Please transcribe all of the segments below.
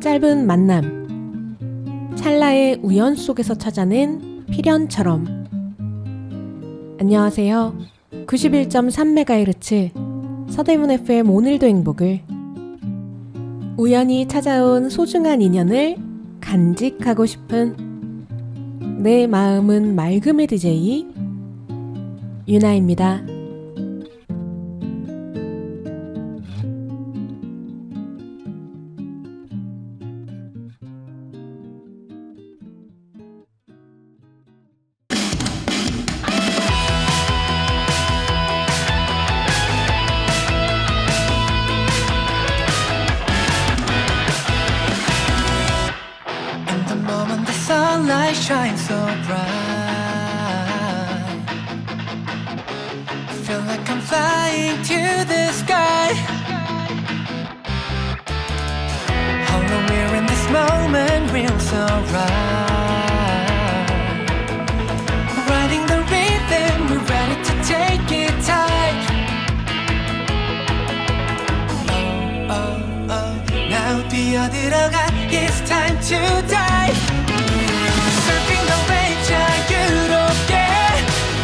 짧은 만남, 찰나의 우연 속에서 찾아낸 필연처럼. 안녕하세요. 91.3MHz 서대문 FM 오늘도 행복을, 우연히 찾아온 소중한 인연을 간직하고 싶은 내 마음은 맑음의 DJ 유나입니다. Sunlight shines so bright. I feel like I'm flying to the sky. Although we're in this moment, real so right. Riding the rhythm, we're ready to take it tight. Oh, oh, oh. Now 뛰어들어가, it's time to dive. Surfing the wave 자유롭게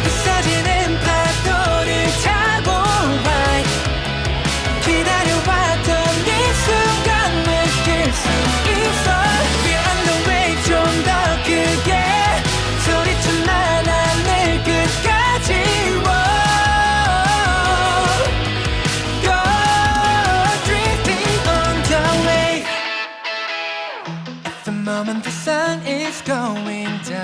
부서지는 파도를 타고 ride. 기다려왔던 이 순간 느낄 수 있어. We're on the wave 좀 더 크게 소리쳐 난 하늘 끝까지. Go drifting on the wave. At the moment the sun is going down.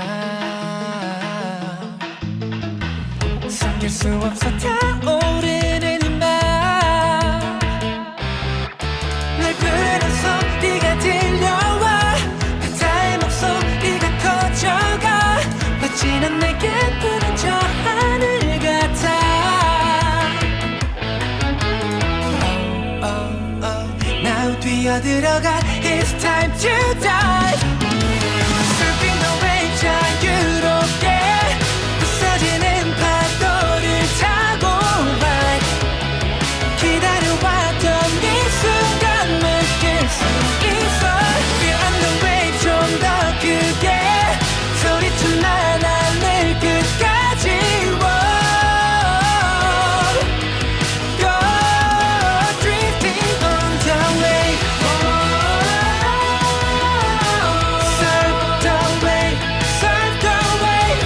숨길 수 없어 타오르는 이 맘. 날 부르는 소리가 들려와. 바다의 목소리가 커져가. 마치 난 내게 부른 저 하늘 같아. Oh, oh, oh. Now 뛰어들어가, it's time to dive. Surfing the wave 자유롭게 부서지는 파도를 타고 ride. 기다려왔던 이 순간 느낄 수 있어. We're on the wave 좀 더 크게 소리쳐 난 하늘 끝까지. Go drifting on the wave. Surf the wave, surf the wave.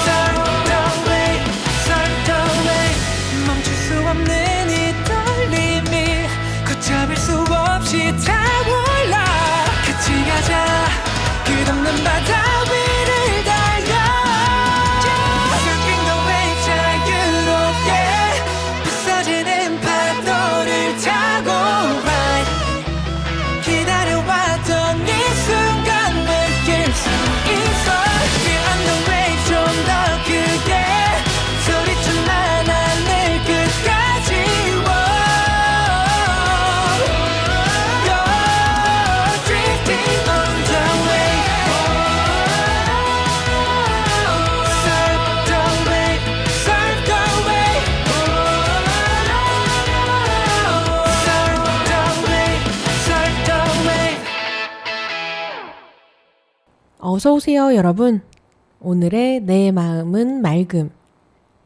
Surf the wave, surf the wave. 멈출 수 없는 이 떨림이 걷잡을 수 없이 타올라. 같이 가자, 끝없는 바다 위를 달려. Surfing the wave 자유롭게 부서지는 파도를 타고 ride. 기다려왔던 이 순간 느낄 수 있어. We're on the wave 좀 더 크게 소리쳐 난 하늘 끝까지. Go drifting on the wave. Surf the wave, surf the wave. Surf the wave, surf the wave. 어서오세요 여러분. 오늘의 내 마음은 맑음,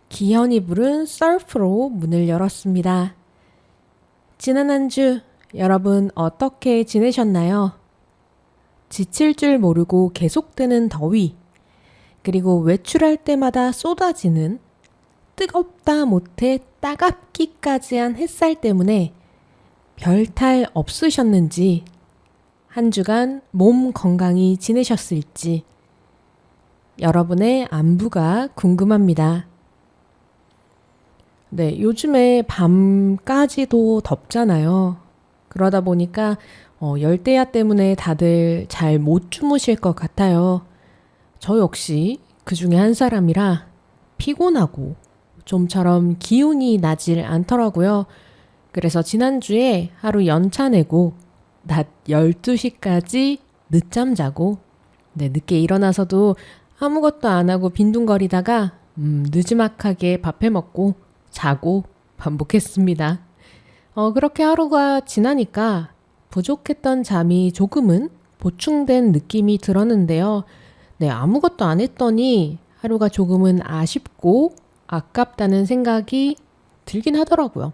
기현이 부른 서프로 문을 열었습니다. 지난 한 주 여러분 어떻게 지내셨나요? 지칠 줄 모르고 계속되는 더위, 그리고 외출할 때마다 쏟아지는 뜨겁다 못해 따갑기까지 한 햇살 때문에 별탈 없으셨는지, 한 주간 몸 건강히 지내셨을지 여러분의 안부가 궁금합니다. 네, 요즘에 밤까지도 덥잖아요. 그러다 보니까 열대야 때문에 다들 잘 못 주무실 것 같아요. 저 역시 그 중에 한 사람이라 피곤하고 좀처럼 기운이 나질 않더라고요. 그래서 지난주에 하루 연차 내고 낮 12시까지 늦잠 자고, 늦게 일어나서도 아무것도 안 하고 빈둥거리다가 느지막하게 밥 해 먹고 자고 반복했습니다. 그렇게 하루가 지나니까 부족했던 잠이 조금은 보충된 느낌이 들었는데요. 네, 아무것도 안 했더니 하루가 조금은 아쉽고 아깝다는 생각이 들긴 하더라고요.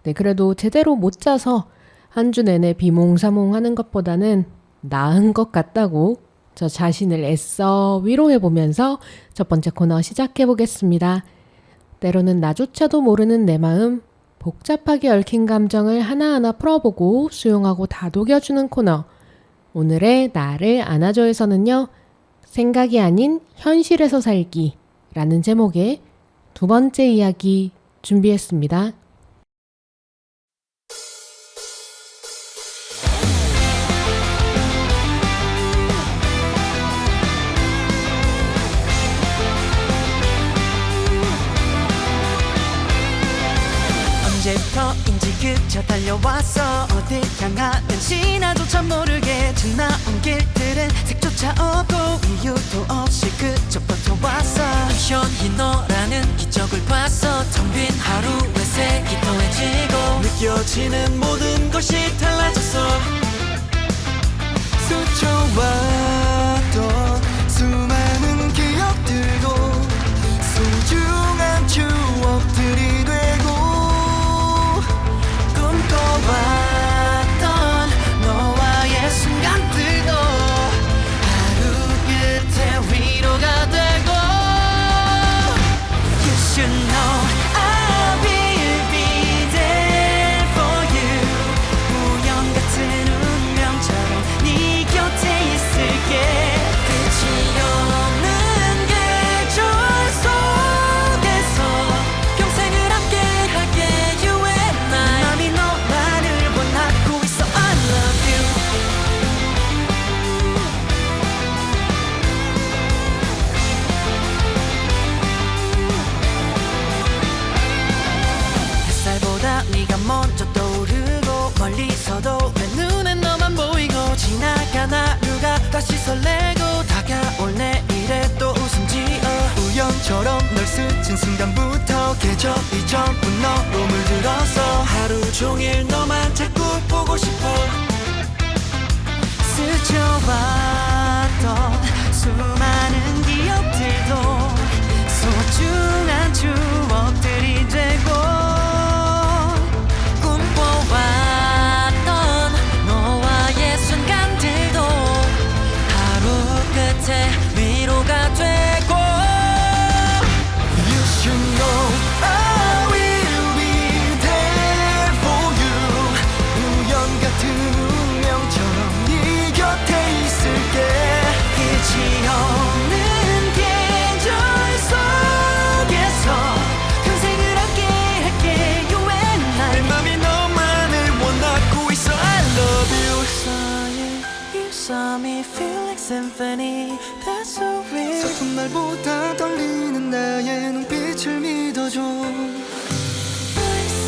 네, 그래도 제대로 못 자서 한 주 내내 비몽사몽 하는 것보다는 나은 것 같다고 저 자신을 애써 위로해보면서 첫 번째 코너 시작해보겠습니다. 때로는 나조차도 모르는 내 마음, 복잡하게 얽힌 감정을 하나하나 풀어보고 수용하고 다독여주는 코너. 오늘의 나를 안아줘에서는요, 생각이 아닌 현실에서 살기라는 제목의 두 번째 이야기 준비했습니다. 언제부터인지 그저 달려왔어 어딜 향하는지 나조차 모르게 지나온 길들은 색조차 없고 이유도 없이 그저 버텨왔어 현히 너라는 기적을 봤어 텅 빈 하루에 색이 더해지고 느껴지는 모든 것이 달라졌어 스쳐왔던 수많은 기억들도 소중한 추억들이 되고 꿈꿔왔던 너와의 순간들도 하루 끝에 위로가 되고 You should know I will be there for you 우연 같은 운명처럼 네 곁에 있을게 끝이 없는 계절 속에서 평생을 함께하게 You and I 맘이 너만을 원하고 있어 I love you 햇살보다 네가 먼저 떠오르고 멀리서도 내 눈엔 너만 보이고 지나간 하루가 다시 설레고 다가올 내일에 또 웃음 지어 우연처럼 널 스친 순간부터 계절이 전부 너로 물들어서 하루 종일 너만 자꾸 보고 싶어 스쳐왔던 수많은 기억들도 소중한 추억들이 되고 꿈꿔왔던 너와의 순간들도 하루 끝에 위로가 되고 You should know I will be there for you 우연 같은 운명처럼 네 곁에 있을게 끝이 없는 계절 속에서 평생을 함께할게 You and I 내 맘이 너만을 원하고 있어 I love you You saw me feel like symphony That's so real 서툰 말보다 떨리는 나의 눈빛을 믿어줘 I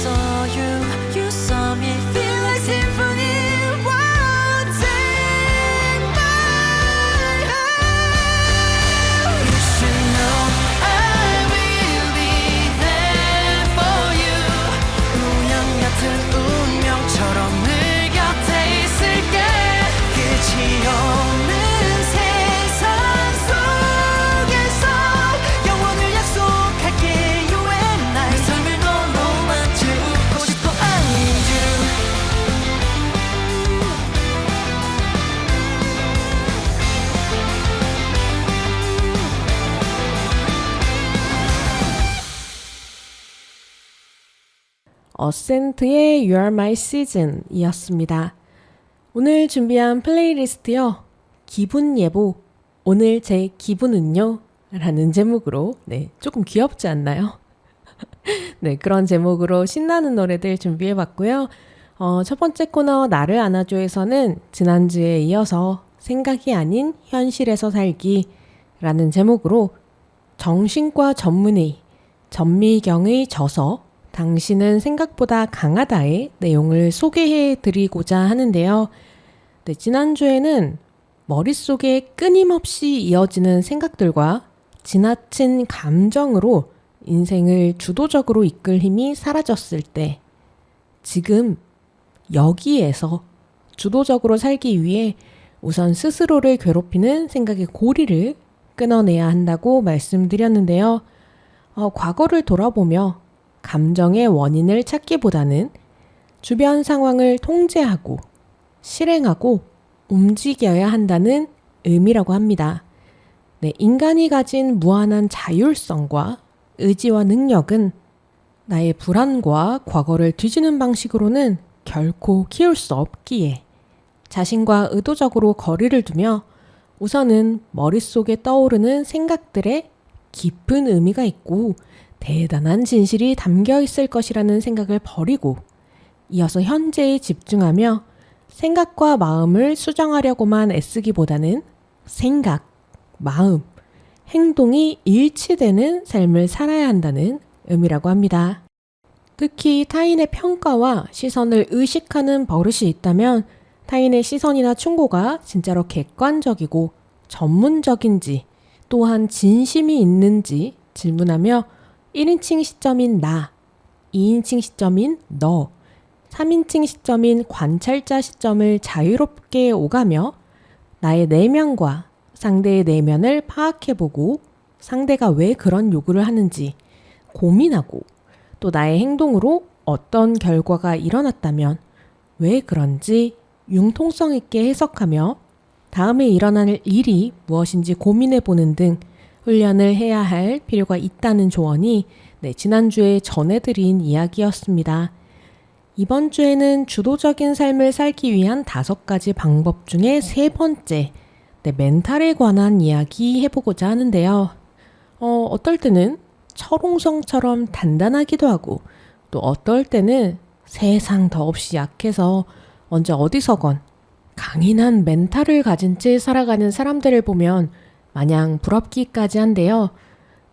saw you You saw me feel like symphony Wow, take my hand You should know I will be there for you 우연 같은 운명처럼 늘 곁에 있을게 끝이 없는 세상 속에서 영원을 약속할게 You and I 내 삶을 너로만 채우고 싶어 I need you 어센트의 You Are My Season 이었습니다. 오늘 준비한 플레이리스트요. 기분 예보, 오늘 제 기분은요? 라는 제목으로 조금 귀엽지 않나요? 네, 그런 제목으로 신나는 노래들 준비해봤고요. 첫 번째 코너 나를 안아줘에서는 지난주에 이어서 생각이 아닌 현실에서 살기라는 제목으로 정신과 전문의 전미경의 저서 당신은 생각보다 강하다의 내용을 소개해 드리고자 하는데요. 네, 지난주에는 머릿속에 끊임없이 이어지는 생각들과 지나친 감정으로 인생을 주도적으로 이끌 힘이 사라졌을 때, 지금 여기에서 주도적으로 살기 위해 우선 스스로를 괴롭히는 생각의 고리를 끊어내야 한다고 말씀드렸는데요. 과거를 돌아보며 감정의 원인을 찾기보다는 주변 상황을 통제하고 실행하고 움직여야 한다는 의미라고 합니다. 네, 인간이 가진 무한한 자율성과 의지와 능력은 나의 불안과 과거를 뒤지는 방식으로는 결코 키울 수 없기에 자신과 의도적으로 거리를 두며 우선은 머릿속에 떠오르는 생각들에 깊은 의미가 있고 대단한 진실이 담겨 있을 것이라는 생각을 버리고 이어서 현재에 집중하며 생각과 마음을 수정하려고만 애쓰기보다는 생각, 마음, 행동이 일치되는 삶을 살아야 한다는 의미라고 합니다. 특히 타인의 평가와 시선을 의식하는 버릇이 있다면 타인의 시선이나 충고가 진짜로 객관적이고 전문적인지 또한 진심이 있는지 질문하며 1인칭 시점인 나, 2인칭 시점인 너, 3인칭 시점인 관찰자 시점을 자유롭게 오가며 나의 내면과 상대의 내면을 파악해보고 상대가 왜 그런 요구를 하는지 고민하고 또 나의 행동으로 어떤 결과가 일어났다면 왜 그런지 융통성 있게 해석하며 다음에 일어날 일이 무엇인지 고민해보는 등 훈련을 해야 할 필요가 있다는 조언이 지난주에 전해드린 이야기였습니다. 이번 주에는 주도적인 삶을 살기 위한 5가지 방법 중에 3번째, 멘탈에 관한 이야기 해보고자 하는데요. 어떨 때는 철옹성처럼 단단하기도 하고 또 어떨 때는 세상 더없이 약해서 언제 어디서건 강인한 멘탈을 가진 채 살아가는 사람들을 보면 마냥 부럽기까지 한데요.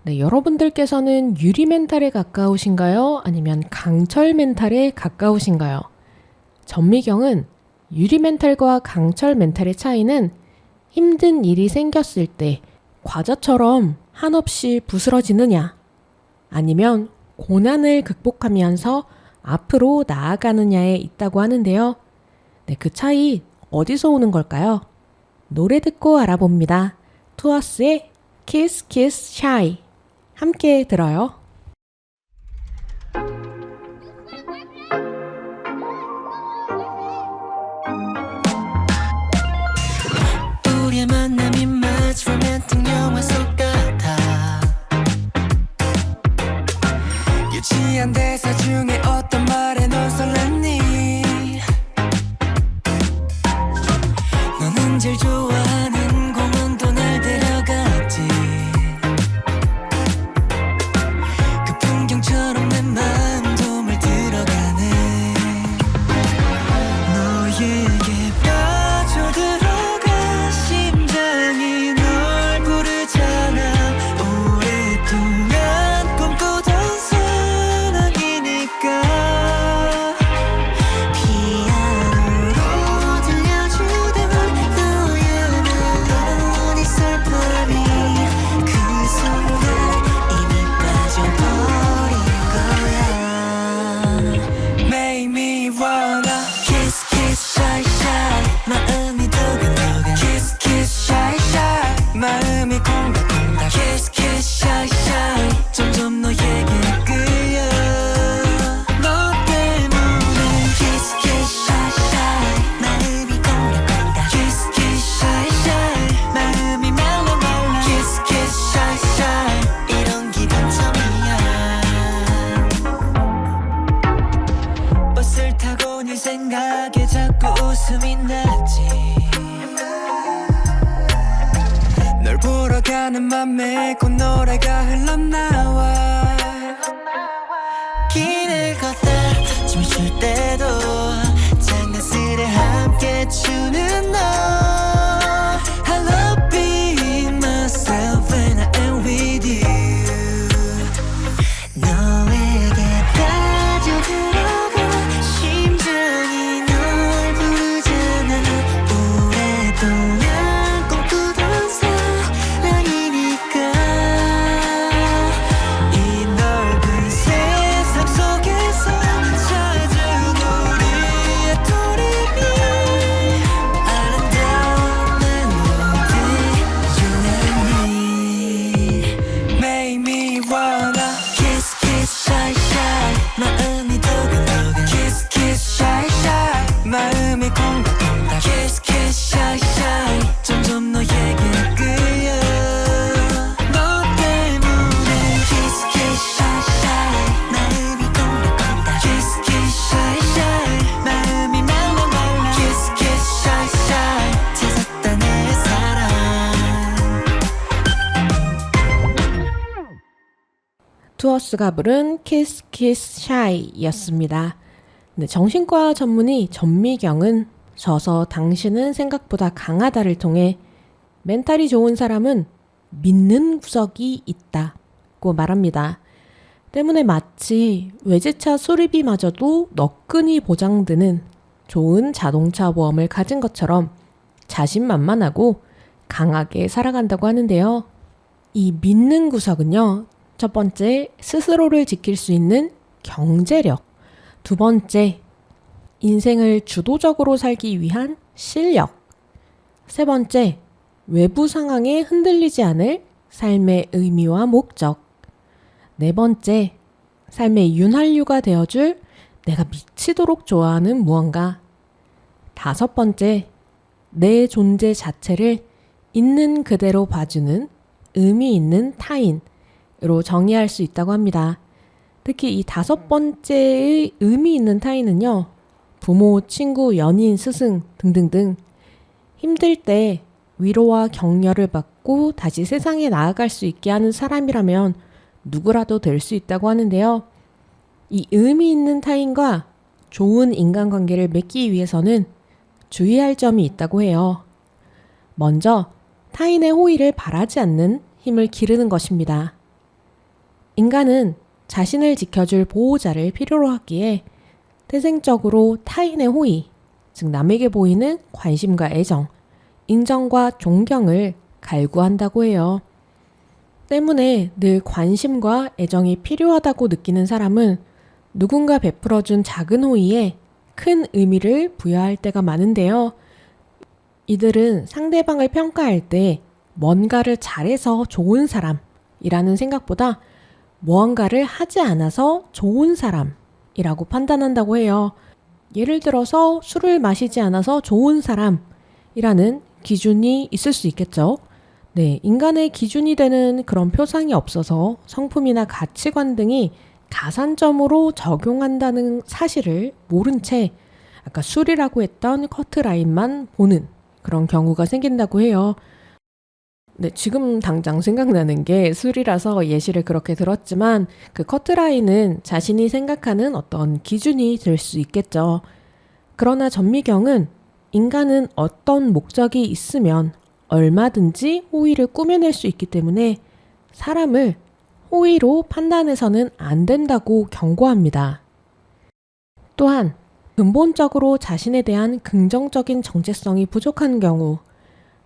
여러분들께서는 유리 멘탈에 가까우신가요? 아니면 강철 멘탈에 가까우신가요? 전미경은 유리 멘탈과 강철 멘탈의 차이는 힘든 일이 생겼을 때 과자처럼 한없이 부스러지느냐 아니면 고난을 극복하면서 앞으로 나아가느냐에 있다고 하는데요. 그 차이 어디서 오는 걸까요? 노래 듣고 알아봅니다. 투어스의 Kiss Kiss Shy 함께 들어요. 우리의 만남이 마치 로맨틱 영화 속 같아 유치한 대사 중에 어떤 말에 넌 설렜니 너는 제일 좋아하는 공원도 날 데려갔지 그 풍경처럼 내 마음도 물들어가네 너에게 빠져들어가 심장이 널 부르잖아 오랫동안 꿈꾸던 사랑이니까 스튜어스가 부른 Kiss Kiss Shy였습니다. 네, 정신과 전문의 전미경은 저서 당신은 생각보다 강하다를 통해 멘탈이 좋은 사람은 믿는 구석이 있다고 말합니다. 때문에 마치 외제차 수리비마저도 너끈히 보장되는 좋은 자동차 보험을 가진 것처럼 자신만만하고 강하게 살아간다고 하는데요. 이 믿는 구석은요. 첫 번째, 스스로를 지킬 수 있는 경제력. 두 번째, 인생을 주도적으로 살기 위한 실력. 세 번째, 외부 상황에 흔들리지 않을 삶의 의미와 목적. 네 번째, 삶의 윤활유가 되어줄 내가 미치도록 좋아하는 무언가. 다섯 번째, 내 존재 자체를 있는 그대로 봐주는 의미 있는 타인으로 정의할 수 있다고 합니다. 특히 이 다섯 번째의 의미 있는 타인은요, 부모, 친구, 연인, 스승 등등등 힘들 때 위로와 격려를 받고 다시 세상에 나아갈 수 있게 하는 사람이라면 누구라도 될 수 있다고 하는데요. 이 의미 있는 타인과 좋은 인간관계를 맺기 위해서는 주의할 점이 있다고 해요. 먼저 타인의 호의를 바라지 않는 힘을 기르는 것입니다. 인간은 자신을 지켜줄 보호자를 필요로 하기에 태생적으로 타인의 호의, 즉 남에게 보이는 관심과 애정, 인정과 존경을 갈구한다고 해요. 때문에 늘 관심과 애정이 필요하다고 느끼는 사람은 누군가 베풀어준 작은 호의에 큰 의미를 부여할 때가 많은데요. 이들은 상대방을 평가할 때 뭔가를 잘해서 좋은 사람이라는 생각보다 무언가를 하지 않아서 좋은 사람이라고 판단한다고 해요. 예를 들어서 술을 마시지 않아서 좋은 사람이라는 기준이 있을 수 있겠죠. 네, 인간의 기준이 되는 그런 표상이 없어서 성품이나 가치관 등이 가산점으로 적용한다는 사실을 모른 채 아까 술이라고 했던 커트라인만 보는 그런 경우가 생긴다고 해요. 네, 지금 당장 생각나는 게 술이라서 예시를 그렇게 들었지만 그 커트라인은 자신이 생각하는 어떤 기준이 될 수 있겠죠. 그러나 전미경은 인간은 어떤 목적이 있으면 얼마든지 호의를 꾸며낼 수 있기 때문에 사람을 호의로 판단해서는 안 된다고 경고합니다. 또한 근본적으로 자신에 대한 긍정적인 정체성이 부족한 경우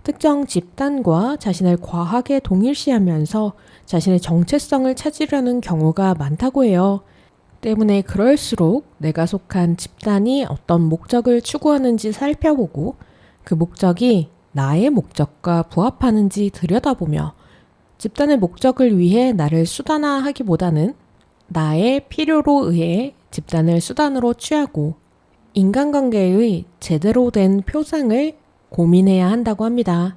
특정 집단과 자신을 과하게 동일시하면서 자신의 정체성을 찾으려는 경우가 많다고 해요. 때문에 그럴수록 내가 속한 집단이 어떤 목적을 추구하는지 살펴보고 그 목적이 나의 목적과 부합하는지 들여다보며 집단의 목적을 위해 나를 수단화하기보다는 나의 필요로 의해 집단을 수단으로 취하고 인간관계의 제대로 된 표상을 고민해야 한다고 합니다.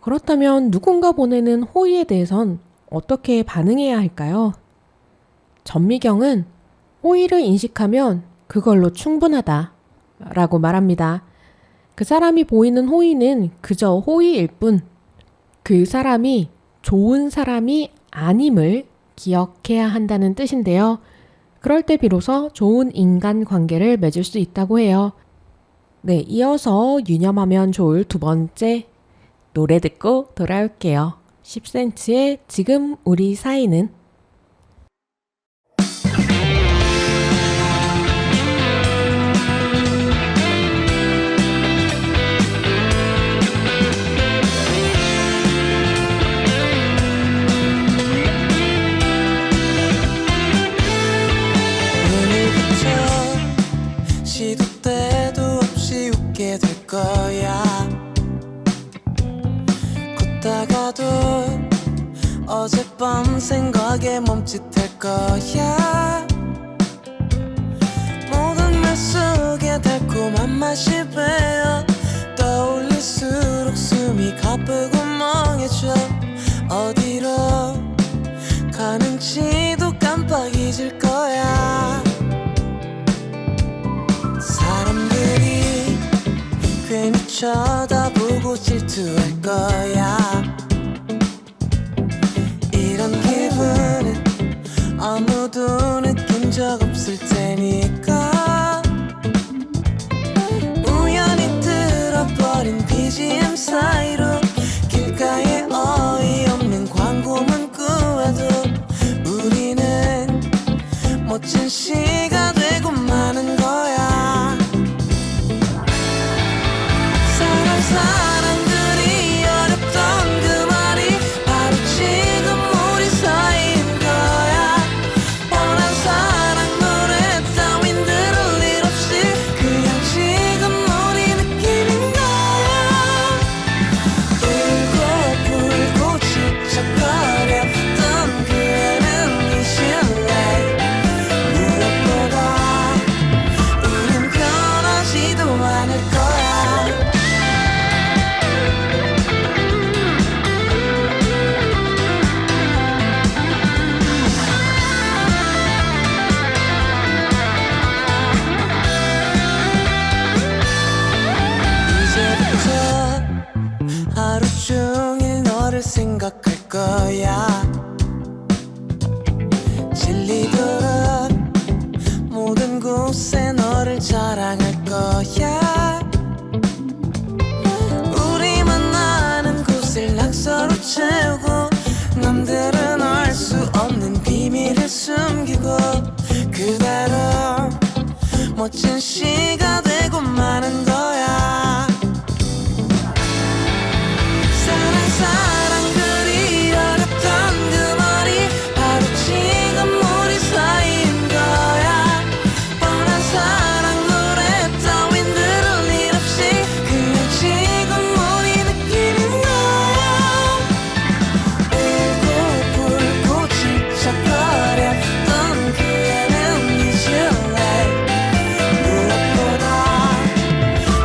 그렇다면 누군가 보내는 호의에 대해선 어떻게 반응해야 할까요? 전미경은 호의를 인식하면 그걸로 충분하다 라고 말합니다. 그 사람이 보이는 호의는 그저 호의일 뿐 그 사람이 좋은 사람이 아님을 기억해야 한다는 뜻인데요. 그럴 때 비로소 좋은 인간관계를 맺을 수 있다고 해요. 네, 이어서 유념하면 좋을 두 번째 노래 듣고 돌아올게요. 10cm의 지금 우리 사이는. 눈을 붙여 시도 때도 없이 웃게 될 거야. 걷다가도 어젯밤 생각에 멈칫할 거야. 모든 말 속에 달콤한 맛이 배어 떠올릴수록 숨이 가쁘고 멍해져. 어디로 가는지도 깜빡 잊을 거야. 사람들이 괜히 쳐다보고 질투할 거야. 이런 기분은 멋진 시가 되고 마는 거야. 사랑 그리 어렵던 그 말이 바로 지금 우리 사이인 거야. 뻔한 사랑 노래 따윈 들을 일 없이 그냥 지금 우리 느끼는 거야. 울고 불고 지적거렸던 그 애는 이실래. 무엇보다 우린 변하지도 않을 거야. 이제부터 하루 종일 너를 생각할 거야. 진리도록 모든 곳에 너를 자랑할 거야. 우리만 아는 곳을 낙서로 채우고 남들은 알 수 없는 비밀을 숨기고 그대로 멋진 시가 되고 마는 거야. 사랑 그리 어렵던 그 말이 바로 지금 우리 사이인 거야. 뻔한 사랑 노래 따윈 들을 일 없이 그냥 지금 우리 느끼는 거야. 울고 불고 지적거렸던 그 애는 이실래. 무엇보다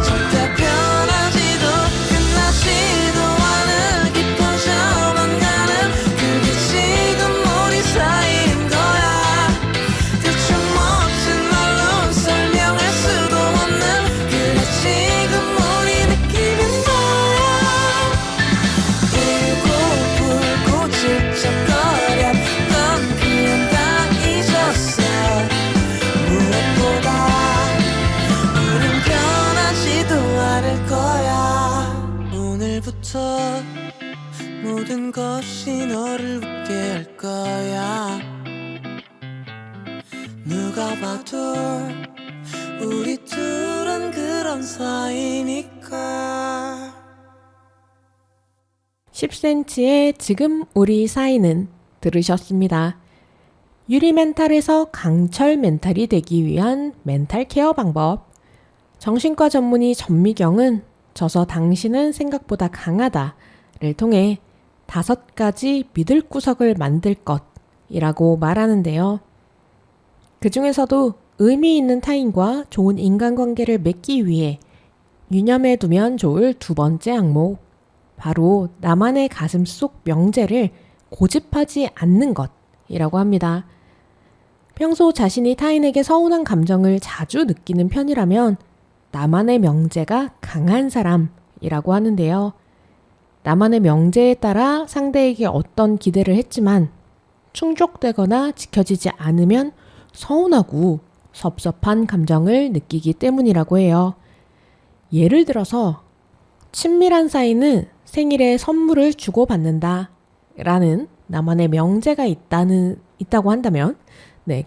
절대 변하지도 끝나지도 않을 깊은 셔만 가는 그게 지금 우리 사이인 거야. 대충 멋진 말로 설명할 수도 없는 그게 지금 우리 느끼는 거야. 울고 불고 지적거렸던 그냥 다 잊었어. 무엇보다 우린 변하지도 않을 거야. 오늘부터 모든 것이 너를 웃게 할 거야. 누가 봐도 우리 둘은 그런 사이니까. 10cm의 지금 우리 사이는 들으셨습니다. 유리 멘탈에서 강철 멘탈이 되기 위한 멘탈 케어 방법. 정신과 전문의 전미경은 저서 당신은 생각보다 강하다를 통해 5가지 믿을 구석을 만들 것이라고 말하는데요. 그 중에서도 의미 있는 타인과 좋은 인간관계를 맺기 위해 유념해 두면 좋을 2번째 항목. 바로 나만의 가슴 속 명제를 고집하지 않는 것이라고 합니다. 평소 자신이 타인에게 서운한 감정을 자주 느끼는 편이라면 나만의 명제가 강한 사람이라고 하는데요. 나만의 명제에 따라 상대에게 어떤 기대를 했지만 충족되거나 지켜지지 않으면 서운하고 섭섭한 감정을 느끼기 때문이라고 해요. 예를 들어서 친밀한 사이는 생일에 선물을 주고받는다 라는 나만의 명제가 있다고 한다면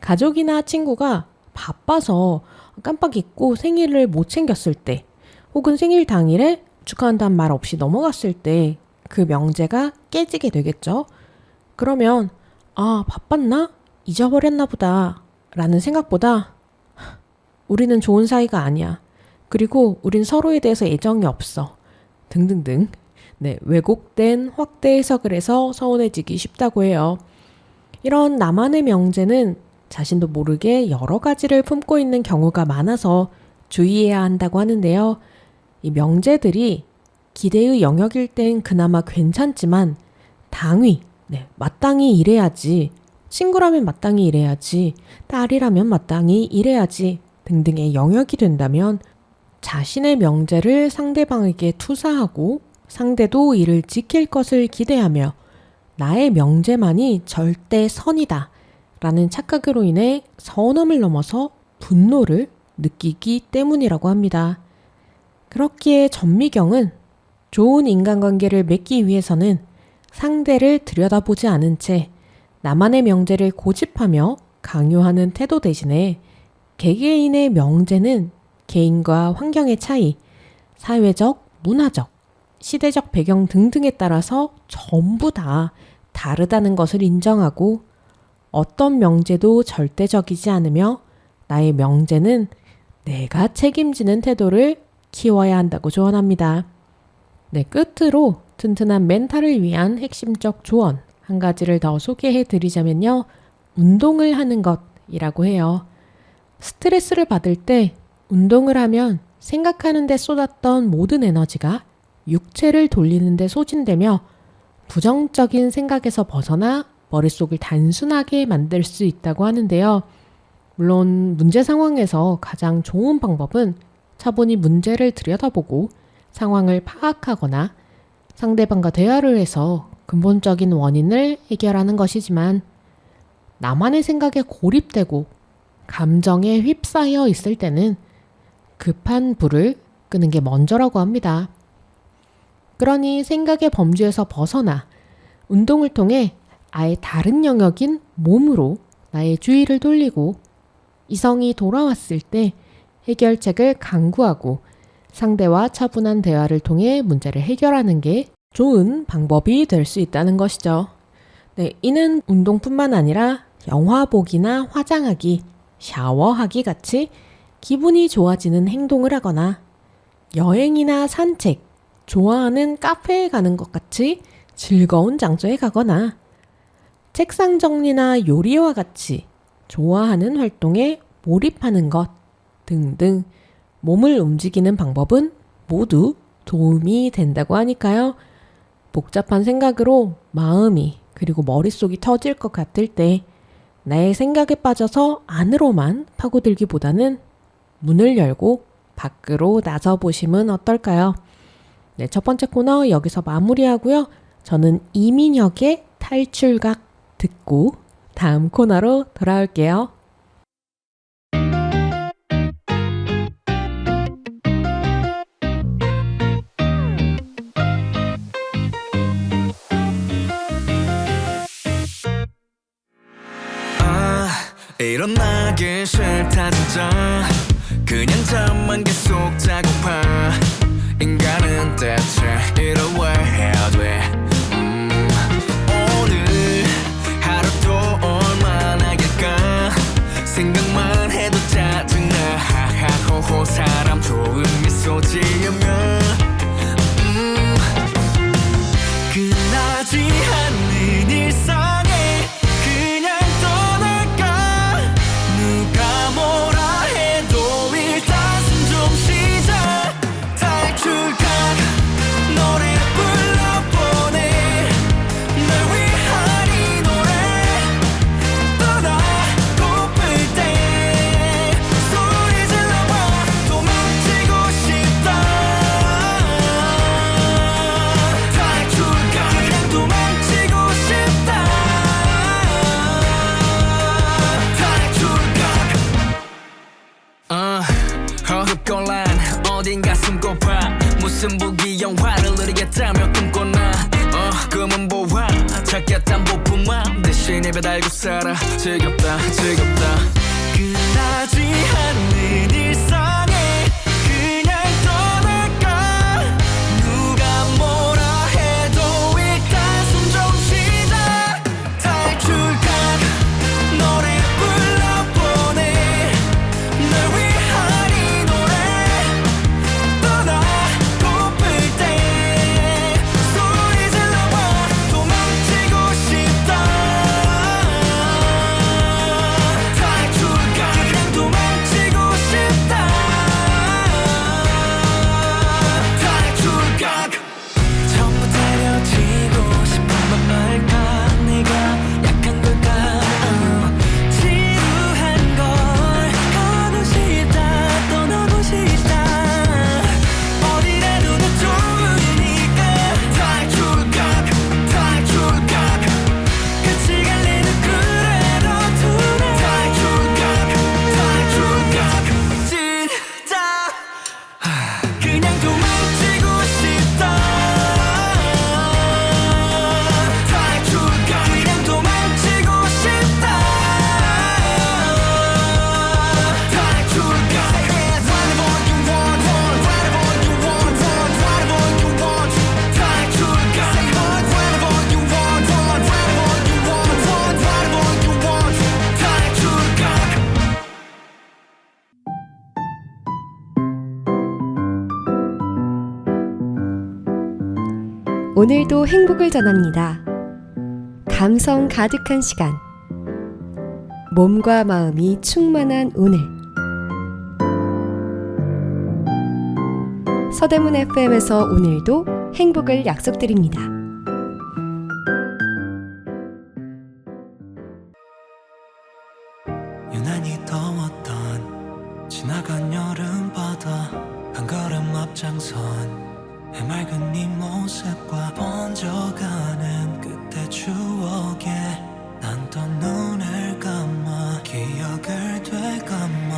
가족이나 친구가 바빠서 깜빡 잊고 생일을 못 챙겼을 때 혹은 생일 당일에 축하한다는 말 없이 넘어갔을 때 그 명제가 깨지게 되겠죠. 그러면 바빴나? 잊어버렸나 보다 라는 생각보다 우리는 좋은 사이가 아니야. 그리고 우린 서로에 대해서 애정이 없어. 등등등. 왜곡된 확대 해석을 해서 서운해지기 쉽다고 해요. 이런 나만의 명제는 자신도 모르게 여러 가지를 품고 있는 경우가 많아서 주의해야 한다고 하는데요. 이 명제들이 기대의 영역일 땐 그나마 괜찮지만 당위, 마땅히 이래야지, 친구라면 마땅히 이래야지, 딸이라면 마땅히 이래야지 등등의 영역이 된다면 자신의 명제를 상대방에게 투사하고 상대도 이를 지킬 것을 기대하며 나의 명제만이 절대 선이다 라는 착각으로 인해 서운함을 넘어서 분노를 느끼기 때문이라고 합니다. 그렇기에 전미경은 좋은 인간관계를 맺기 위해서는 상대를 들여다보지 않은 채 나만의 명제를 고집하며 강요하는 태도 대신에 개개인의 명제는 개인과 환경의 차이, 사회적, 문화적, 시대적 배경 등등에 따라서 전부 다 다르다는 것을 인정하고 어떤 명제도 절대적이지 않으며 나의 명제는 내가 책임지는 태도를 키워야 한다고 조언합니다. 네, 끝으로 튼튼한 멘탈을 위한 핵심적 조언 한 가지를 더 소개해 드리자면요. 운동을 하는 것이라고 해요. 스트레스를 받을 때 운동을 하면 생각하는 데 쏟았던 모든 에너지가 육체를 돌리는 데 소진되며 부정적인 생각에서 벗어나 머릿속을 단순하게 만들 수 있다고 하는데요. 물론 문제 상황에서 가장 좋은 방법은 차분히 문제를 들여다보고 상황을 파악하거나 상대방과 대화를 해서 근본적인 원인을 해결하는 것이지만 나만의 생각에 고립되고 감정에 휩싸여 있을 때는 급한 불을 끄는 게 먼저라고 합니다. 그러니 생각의 범주에서 벗어나 운동을 통해 아예 다른 영역인 몸으로 나의 주의를 돌리고 이성이 돌아왔을 때 해결책을 강구하고 상대와 차분한 대화를 통해 문제를 해결하는 게 좋은 방법이 될 수 있다는 것이죠. 네, 이는 운동뿐만 아니라 영화 보기나 화장하기, 샤워하기 같이 기분이 좋아지는 행동을 하거나 여행이나 산책, 좋아하는 카페에 가는 것 같이 즐거운 장소에 가거나 책상 정리나 요리와 같이 좋아하는 활동에 몰입하는 것 등등 몸을 움직이는 방법은 모두 도움이 된다고 하니까요. 복잡한 생각으로 마음이 그리고 머릿속이 터질 것 같을 때 나의 생각에 빠져서 안으로만 파고들기보다는 문을 열고 밖으로 나서 보시면 어떨까요? 네, 첫 번째 코너 여기서 마무리하고요. 저는 이민혁의 탈출각 듣고 다음 코너로 돌아올게요. 일어나기 싫다 진짜 그냥 잠만 계속 자고파 인간은 대체 이를 왜 해야 돼 오늘 하루도 얼마나 길까 생각만 해도 짜증나 하하호호 사람 좋은 미소 지으면 끝나지 않는 일상에 그냥 떠날까 누가 뭐라 해도 일단 숨 좀 쉬자 탈출각 노래 불러보내 널 위한 이 노래 떠나고플 때 소리 질러봐 도망치고 싶다 탈출각 그냥 도망치고 싶다 허흡곤란 어딘가 숨고파 무슨 부귀 영화를 누리겠다며 꿈꿔나 꿈은 보아 찾겠단 부품만 대신 입에 달고 살아 지겹다 끝나지 않는 일상에 그냥 떠날까 누가 뭐라 해도 일단 숨 좀 쉬자 탈출각 노래 불러보내 널 위한 이 노래 떠나고플 때 소리 질러봐 도망치고 싶다 탈출각 그냥 도망치고 싶다 오늘도 행복을 전합니다. 감성 가득한 시간. 몸과 마음이 충만한 오늘. 서대문 FM에서 오늘도 행복을 약속드립니다. 유난히 더웠던 지나간 여름바다 한 걸음 앞장선 해맑은 네 모습과 번져가는 그때 추억에 난 또 눈을 감아 기억을 되감아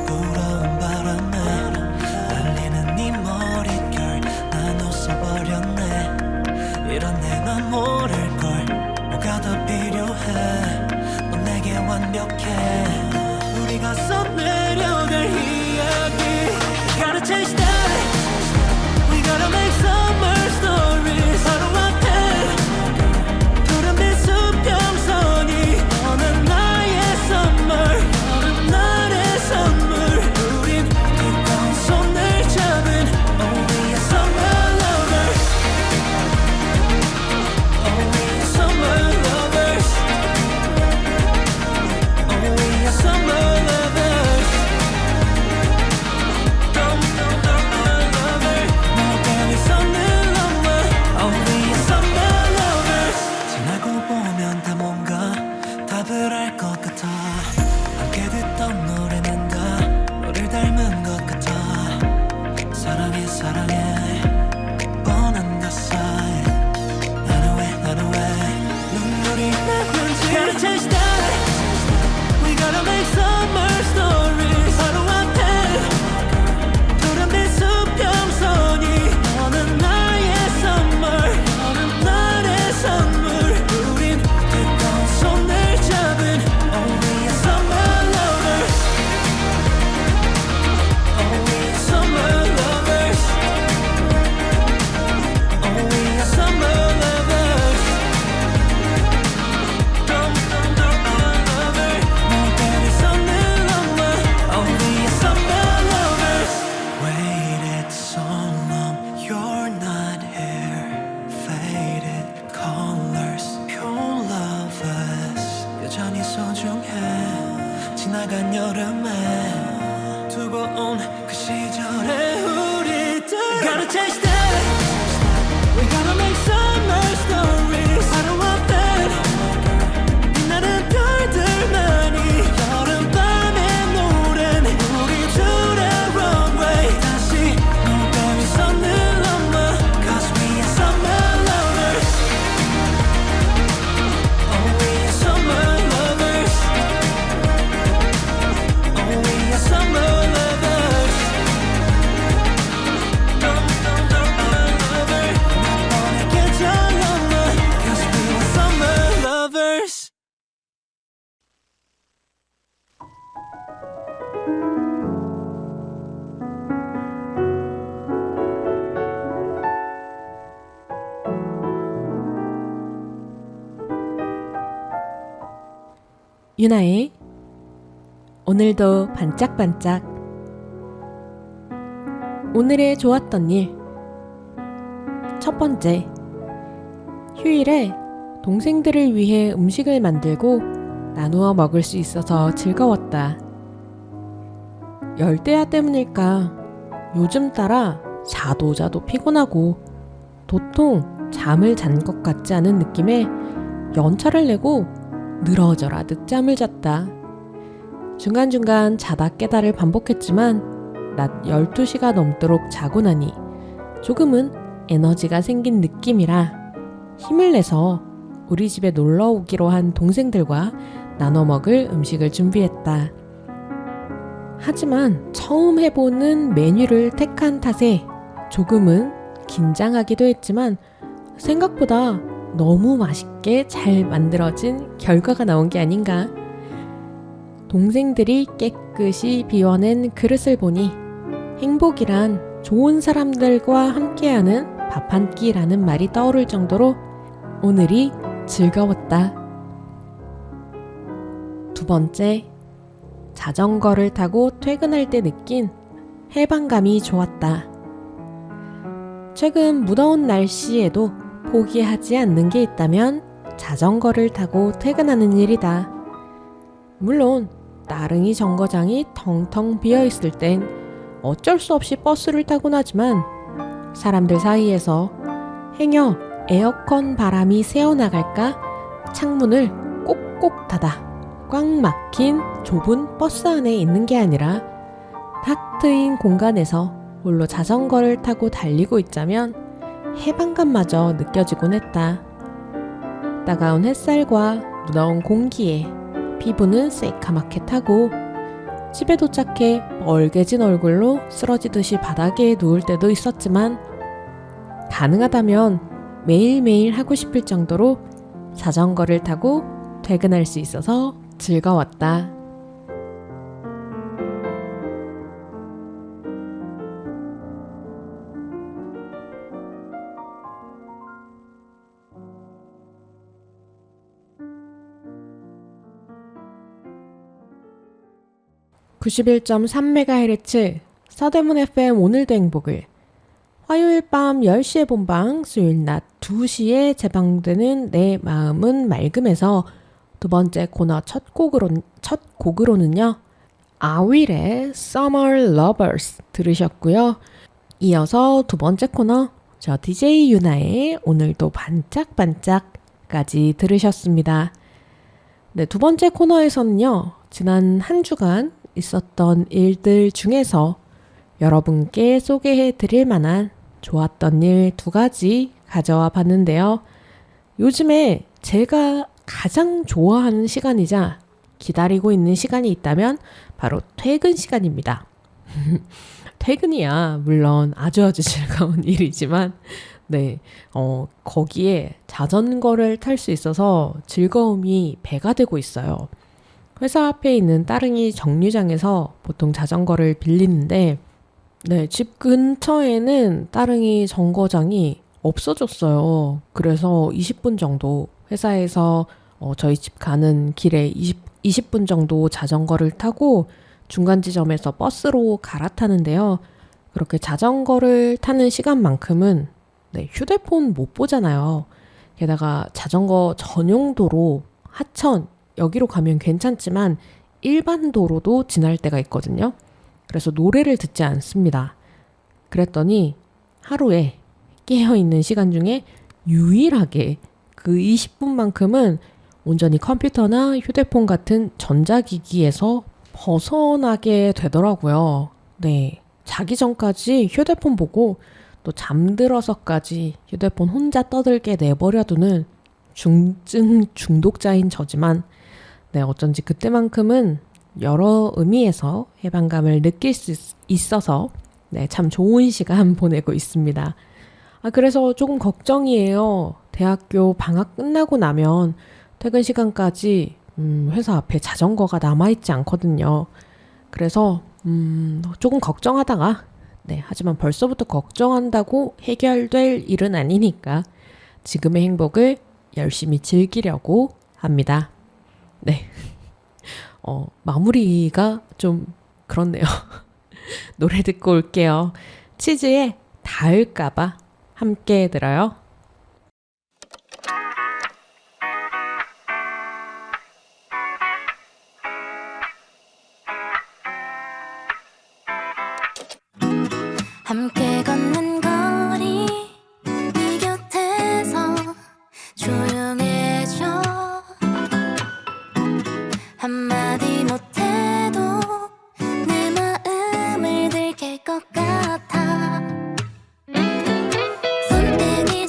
불어온 바람에 날리는 네 머릿결 난 웃어버렸네 이런 내맘 모를걸 뭐가 더 필요해 넌 내게 완벽해 우리가 써내려갈 이야기 Gotta change that We gotta make summer stories 하루 앞에 푸른빛 수평선이 너는 나의 summer 여름날의 선물 우린 뜨거운 손을 잡은 Oh we are summer lovers Oh we are summer lovers Oh we are summer lovers summer lovers 너 때문에 summer lover Oh we are summer lovers 지나고 보면 다 뭔가 답을 알 것 같아 함께 듣던 노래는 다 너를 닮은 것 같아 사랑해 사랑해 뻔한 가사에 나는 왜 눈물이 나는지 Gotta change that We gotta make summer stories 하루 앞에 푸른빛 수평선이 너는 나의 summer 여름날의 선물 우린 뜨거운 손을 잡은 Oh we are summer lovers Oh we are summer lovers Oh we are summer lovers lover 너 때문에 summer lover Oh we are summer lovers Waited so long You're not here Faded colors Pure lovers 여전히 소중해 지나간 여름에 두고 온 그 시절의 우리들 Gotta change that We gotta make summer stories 하루 앞에 빛나는 별들만이 여름밤의 노래는 우리 둘의 runway 다시 너 때문에 summer lover Cause we are summer lovers Oh we are summer lovers Oh we are summer lovers lover 나 너에게 절로나 Cause we are summer lovers 유나의 오늘도 반짝반짝. 오늘의 좋았던 일. 첫 번째, 휴일에 동생들을 위해 음식을 만들고 나누어 먹을 수 있어서 즐거웠다. 열대야 때문일까 요즘 따라 자도 피곤하고 도통 잠을 잔 것 같지 않은 느낌에 연차를 내고 늘어져라 늦잠을 잤다. 중간중간 자다 깨다를 반복했지만 낮 12시가 넘도록 자고 나니 조금은 에너지가 생긴 느낌이라 힘을 내서 우리 집에 놀러 오기로 한 동생들과 나눠 먹을 음식을 준비했다. 하지만 처음 해보는 메뉴를 택한 탓에 조금은 긴장하기도 했지만 생각보다 너무 맛있게 잘 만들어진 결과가 나온 게 아닌가. 동생들이 깨끗이 비워낸 그릇을 보니 행복이란 좋은 사람들과 함께하는 밥 한 끼라는 말이 떠오를 정도로 오늘이 즐거웠다. 두 번째, 자전거를 타고 퇴근할 때 느낀 해방감이 좋았다. 최근 무더운 날씨에도 포기하지 않는 게 있다면 자전거를 타고 퇴근하는 일이다. 물론 따릉이 정거장이 텅텅 비어있을 땐 어쩔 수 없이 버스를 타곤 하지만 사람들 사이에서 행여 에어컨 바람이 새어나갈까 창문을 꼭꼭 닫아 꽉 막힌 좁은 버스 안에 있는 게 아니라 탁 트인 공간에서 홀로 자전거를 타고 달리고 있자면 해방감마저 느껴지곤 했다. 따가운 햇살과 무더운 공기에 피부는 새카맣게 타고 집에 도착해 멀개진 얼굴로 쓰러지듯이 바닥에 누울 때도 있었지만 가능하다면 매일매일 하고 싶을 정도로 자전거를 타고 퇴근할 수 있어서 즐거웠다. (91.3MHz) 서대문 FM 오늘도 행복을 화요일 밤 10시에 본방, 수요일 낮 2시에 재방되는 내 마음은 맑음에서 두 번째 코너 첫 곡으로는요. 아윌의 Summer Lovers 들으셨고요. 이어서 두 번째 코너 저 DJ 유나의 오늘도 반짝반짝까지 들으셨습니다. 네, 두 번째 코너에서는요. 지난 한 주간 있었던 일들 중에서 여러분께 소개해 드릴 만한 좋았던 일 2가지 가져와 봤는데요. 요즘에 제가 가장 좋아하는 시간이자 기다리고 있는 시간이 있다면 바로 퇴근 시간입니다. 퇴근이야 물론 아주 즐거운 일이지만 네, 거기에 자전거를 탈 수 있어서 즐거움이 배가 되고 있어요. 회사 앞에 있는 따릉이 정류장에서 보통 자전거를 빌리는데 네, 집 근처에는 따릉이 정거장이 없어졌어요. 그래서 20분 정도 회사에서 저희 집 가는 길에 20분 정도 자전거를 타고 중간 지점에서 버스로 갈아타는데요. 그렇게 자전거를 타는 시간만큼은 네, 휴대폰 못 보잖아요. 게다가 자전거 전용도로 하천 여기로 가면 괜찮지만 일반 도로도 지날 때가 있거든요. 그래서 노래를 듣지 않습니다. 그랬더니 하루에 깨어있는 시간 중에 유일하게 그 20분만큼은 온전히 컴퓨터나 휴대폰 같은 전자기기에서 벗어나게 되더라고요. 네, 자기 전까지 휴대폰 보고 또 잠들어서까지 휴대폰 혼자 떠들게 내버려두는 중증 중독자인 저지만 네, 어쩐지 그때만큼은 여러 의미에서 해방감을 느낄 수 있어서 네, 참 좋은 시간 보내고 있습니다. 그래서 조금 걱정이에요. 대학교 방학 끝나고 나면 퇴근 시간까지 회사 앞에 자전거가 남아있지 않거든요. 그래서 조금 걱정하다가 네, 하지만 벌써부터 걱정한다고 해결될 일은 아니니까 지금의 행복을 열심히 즐기려고 합니다. 네. 마무리가 좀 그렇네요. 노래 듣고 올게요. 치즈의 닿을까봐 함께 들어요. 함께 걷는 거리 네 곁에서 조용해져 한마디 못해도 내 마음을 들킬 것 같아 손등이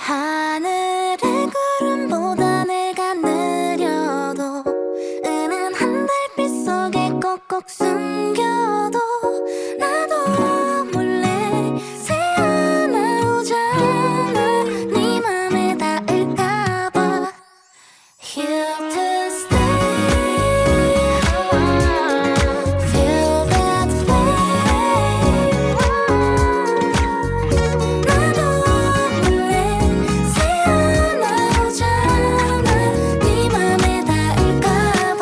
하늘의 구름보다 내가 느려도 은은한 달빛 속에 꼭꼭 숨겨도 나도 몰래 새어나오잖아 네 맘에 닿을까봐 Here to stay Feel that way 나도 몰래 새어나오잖아 네 맘에 닿을까봐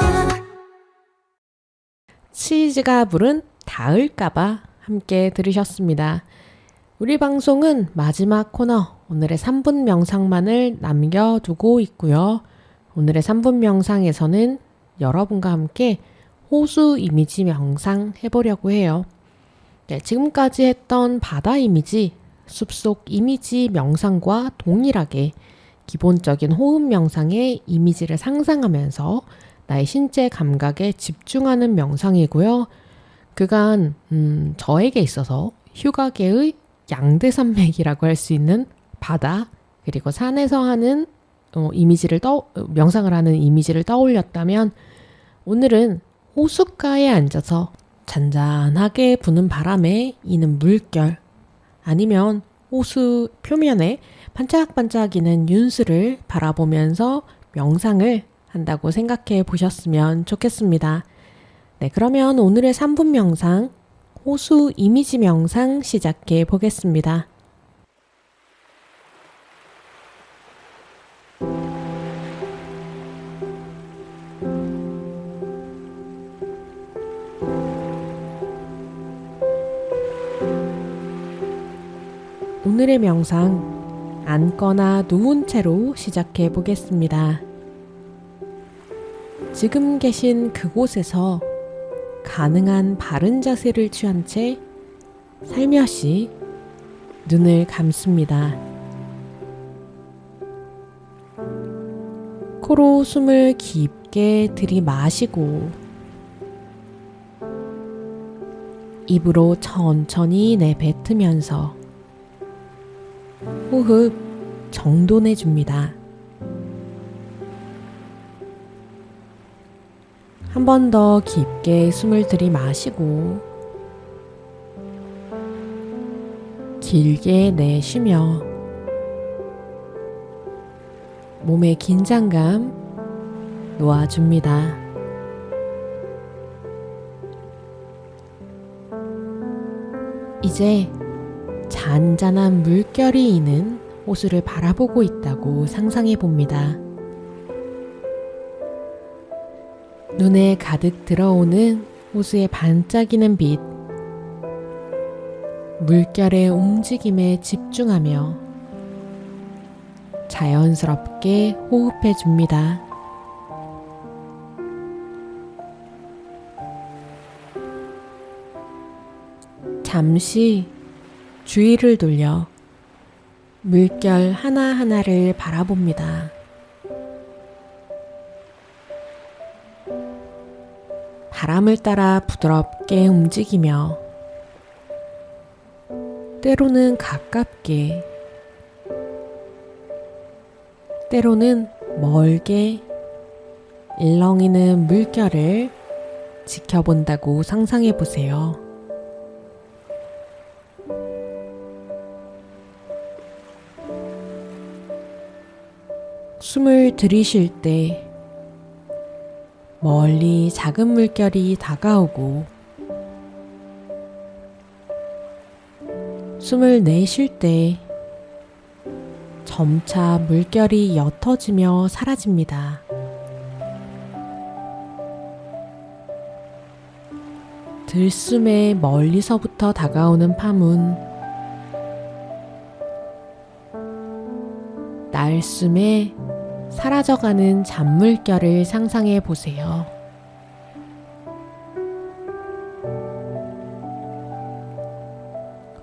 치즈가 부른 닿을까봐 함께 들으셨습니다. 우리 방송은 마지막 코너 오늘의 3분 명상만을 남겨두고 있고요. 오늘의 3분 명상에서는 여러분과 함께 호수 이미지 명상 해보려고 해요. 네, 지금까지 했던 바다 이미지, 숲속 이미지 명상과 동일하게 기본적인 호흡 명상의 이미지를 상상하면서 나의 신체 감각에 집중하는 명상이고요. 그간 저에게 있어서 휴가계의 양대산맥이라고 할 수 있는 바다 그리고 산에서 하는 명상을 하는 이미지를 떠올렸다면 오늘은 호숫가에 앉아서 잔잔하게 부는 바람에 이는 물결 아니면 호수 표면에 반짝반짝이는 윤수를 바라보면서 명상을 한다고 생각해 보셨으면 좋겠습니다. 네, 그러면 오늘의 3분 명상, 호수 이미지 명상 시작해 보겠습니다. 오늘의 명상, 앉거나 누운 채로 시작해 보겠습니다. 지금 계신 그곳에서 가능한 바른 자세를 취한 채 살며시 눈을 감습니다. 코로 숨을 깊게 들이마시고 입으로 천천히 내뱉으면서 호흡 정돈해 줍니다. 한 번 더 깊게 숨을 들이마시고 길게 내쉬며 몸의 긴장감 놓아줍니다. 이제 잔잔한 물결이 있는 호수를 바라보고 있다고 상상해 봅니다. 눈에 가득 들어오는 호수의 반짝이는 빛, 물결의 움직임에 집중하며 자연스럽게 호흡해 줍니다. 잠시 주위를 돌려 물결 하나하나를 바라봅니다. 바람을 따라 부드럽게 움직이며 때로는 가깝게 때로는 멀게 일렁이는 물결을 지켜본다고 상상해 보세요. 숨을 들이쉴 때 멀리 작은 물결이 다가오고 숨을 내쉴 때 점차 물결이 옅어지며 사라집니다. 들숨에 멀리서부터 다가오는 파문, 날숨에 사라져가는 잔물결을 상상해 보세요.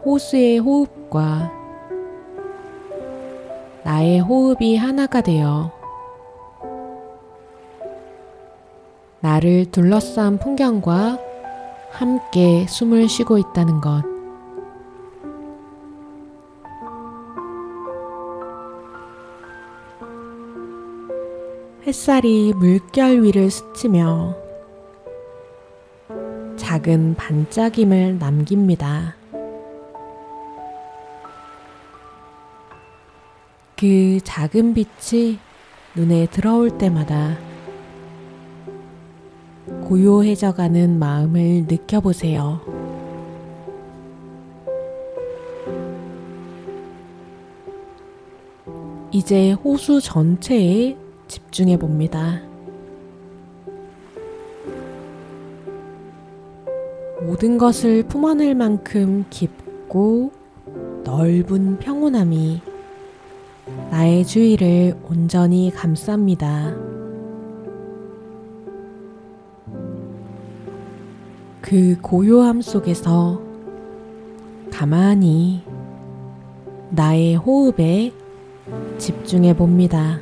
호수의 호흡과 나의 호흡이 하나가 되어 나를 둘러싼 풍경과 함께 숨을 쉬고 있다는 것. 햇살이 물결 위를 스치며 작은 반짝임을 남깁니다. 그 작은 빛이 눈에 들어올 때마다 고요해져가는 마음을 느껴보세요. 이제 호수 전체에 집중해 봅니다. 모든 것을 품어낼 만큼 깊고 넓은 평온함이 나의 주위를 온전히 감쌉니다. 그 고요함 속에서 가만히 나의 호흡에 집중해 봅니다.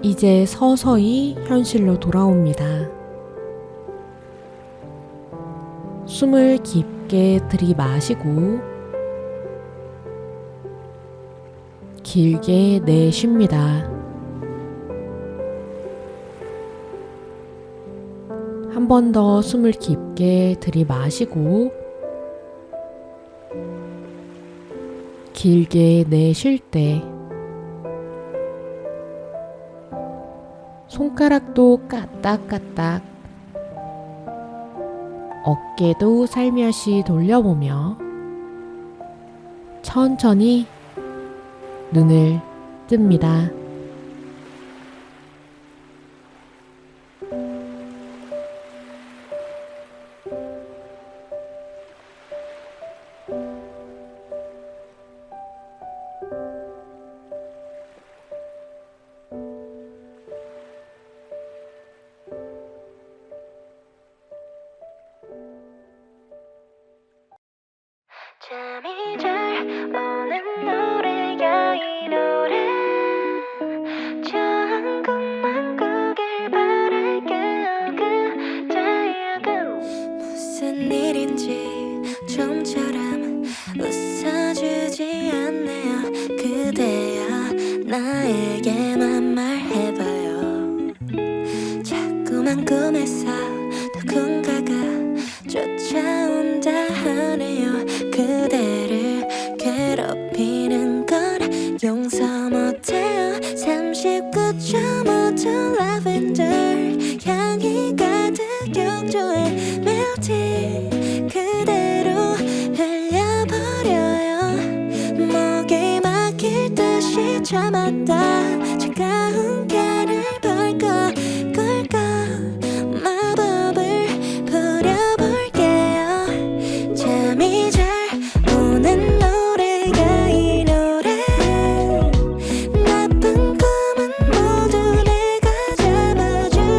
이제 서서히 현실로 돌아옵니다. 숨을 깊게 들이마시고 길게 내쉽니다. 한 번 더 숨을 깊게 들이마시고 길게 내쉴 때 손가락도 까딱까딱, 어깨도 살며시 돌려보며 천천히 눈을 뜹니다. 잠이 잘 오는 노래야 이 노래 좋은 꿈만 꾸길 바랄게요 그대야 무슨 일인지 좀처럼 웃어주지 않네요 그대야 나에게만 말해봐요 자꾸만 꿈에서 누군가가 쫓아온다 하네요 그대를 괴롭히는 건 용서 못해요 39.5도 라벤더 향이 가득 욕조에 멜팅 그대로 흘려버려요 목이 막힐 듯이 참았다 차가운 캔을 벌컥 꿀꺽 마법을 부려볼게요 잠이 잘 오는 노래가 이 노래 나쁜 꿈은 모두 내가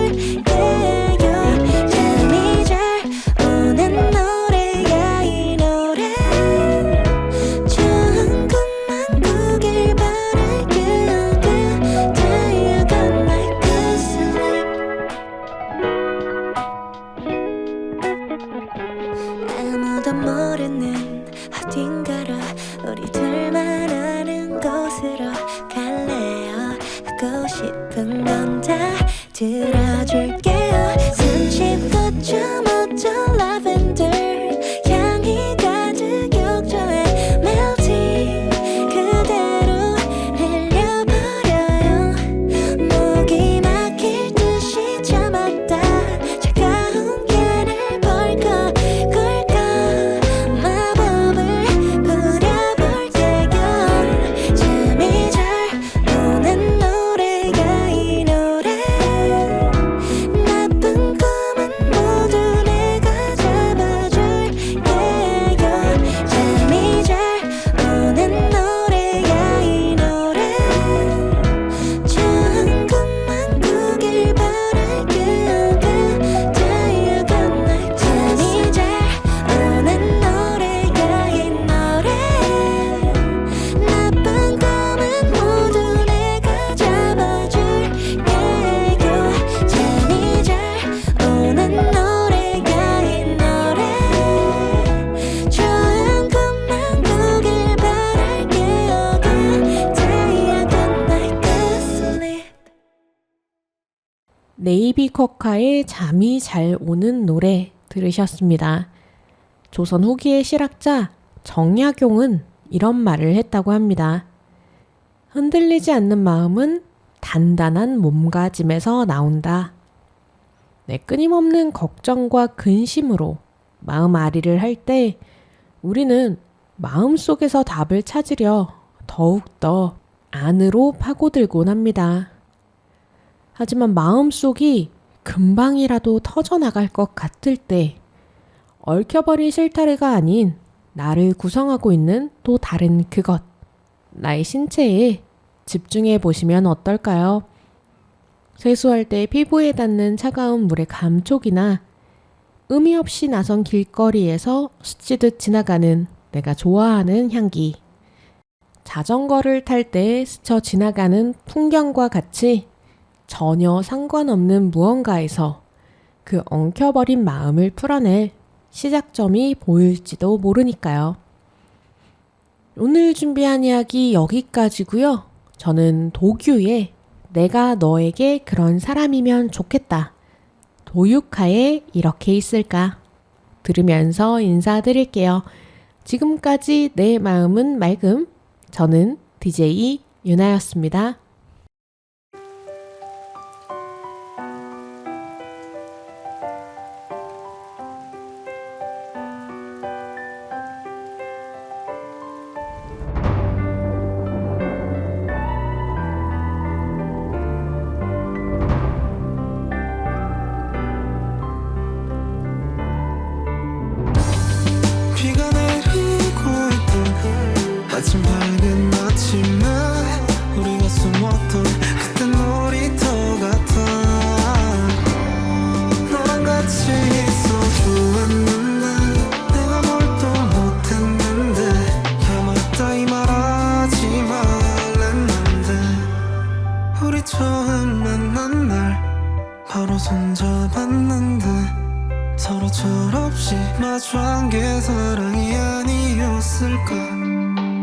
잡아줄게요 잠이 잘 오는 노래가 이 노래 좋은 꿈만 꾸길 바랄게요 그대야 Got my good sleep 아무도 모르는 어딘가로 우리 둘만 아는 곳으로 갈래요 하고 싶은 건 다 들어줄게요 39.5도 라벤더 향이 가득 욕조에 멜팅 그대로 흘려버려요 목이 막힐 듯이 참았다 차가운 캔을 벌컥 꿀꺽 마법을 부려볼게요 잠이 잘 오는 노래가 이 노래 나쁜 꿈은 모두 네이비 쿼카의 잠이 잘 오는 노래 들으셨습니다. 조선 후기의 실학자 정약용은 이런 말을 했다고 합니다. 흔들리지 않는 마음은 단단한 몸가짐에서 나온다. 네, 끊임없는 걱정과 근심으로 마음앓이를 할 때 우리는 마음속에서 답을 찾으려 더욱더 안으로 파고들곤 합니다. 하지만 마음속이 금방이라도 터져나갈 것 같을 때 얽혀버린 실타래가 아닌 나를 구성하고 있는 또 다른 그것, 나의 신체에 집중해 보시면 어떨까요? 세수할 때 피부에 닿는 차가운 물의 감촉이나 의미 없이 나선 길거리에서 스치듯 지나가는 내가 좋아하는 향기, 자전거를 탈 때 스쳐 지나가는 풍경과 같이 전혀 상관없는 무언가에서 그 엉켜버린 마음을 풀어낼 시작점이 보일지도 모르니까요. 오늘 준비한 이야기 여기까지고요. 저는 도규의 내가 너에게 그런 사람이면 좋겠다. 도육하에 이렇게 있을까? 들으면서 인사드릴게요. 지금까지 내 마음은 맑음. 저는 DJ 유나였습니다. 비가 내리고 있던 아침 밝은 아침에 우리가 숨었던 그때 놀이터 같아. 너랑 같이 있어 좋았는데 내가 뭘 또 못했는데 야 맞다 이 말하지 말랬는데 우리 처음 만난 날 바로 손잡았는데 서로 철없이 마주한 게 사랑이 아니었을까.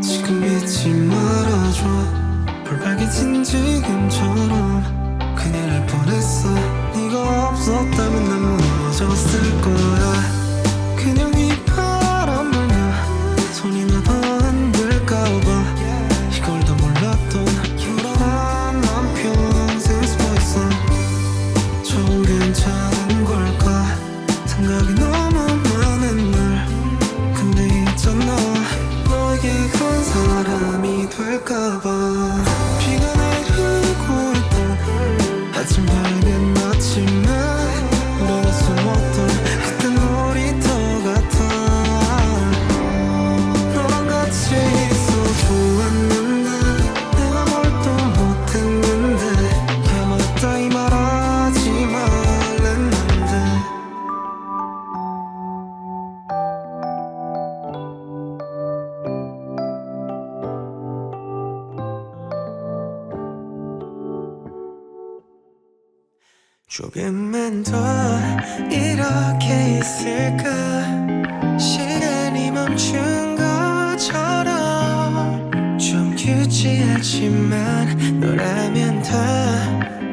지금 잊지 말아줘. 볼빨개진 지금처럼 큰일 날 뻔했어. 네가 없었다면 난 무너졌을 거야. 그냥 휘바람 불며 손이 나도 흔들까봐 이걸 다 몰랐던 불안한 난 평생 숨어있어. 좀 괜찮은 걸까 생각이 너무 많은 날. 근데 있잖아 너에게 그런 사람이 될까봐. 비가 내리고 있던 아침 밝은 아침에 우리가 숨었던 그때 놀이터 같아. 너랑 같이 있어 좋았는데 내가 뭘 또 못했는데 야 맞다 이 말하지 말랬는데. 조금만 더 이렇게 있을까. 시간이 멈춘 것처럼 좀 유치하지만 너라면 더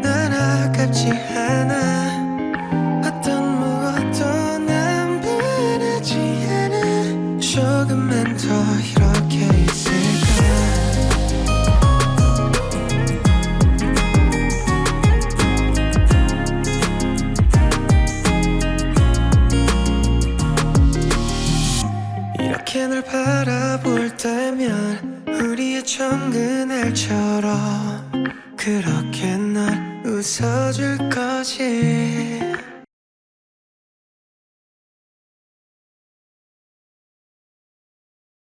난 아깝지 않아. 어떤 무엇도 난 바라지 않아. 조금만 더 이렇게 있을까. 이렇게 널 바라볼 때면 우리의 처음 그날처럼 그렇게 날 웃어줄게.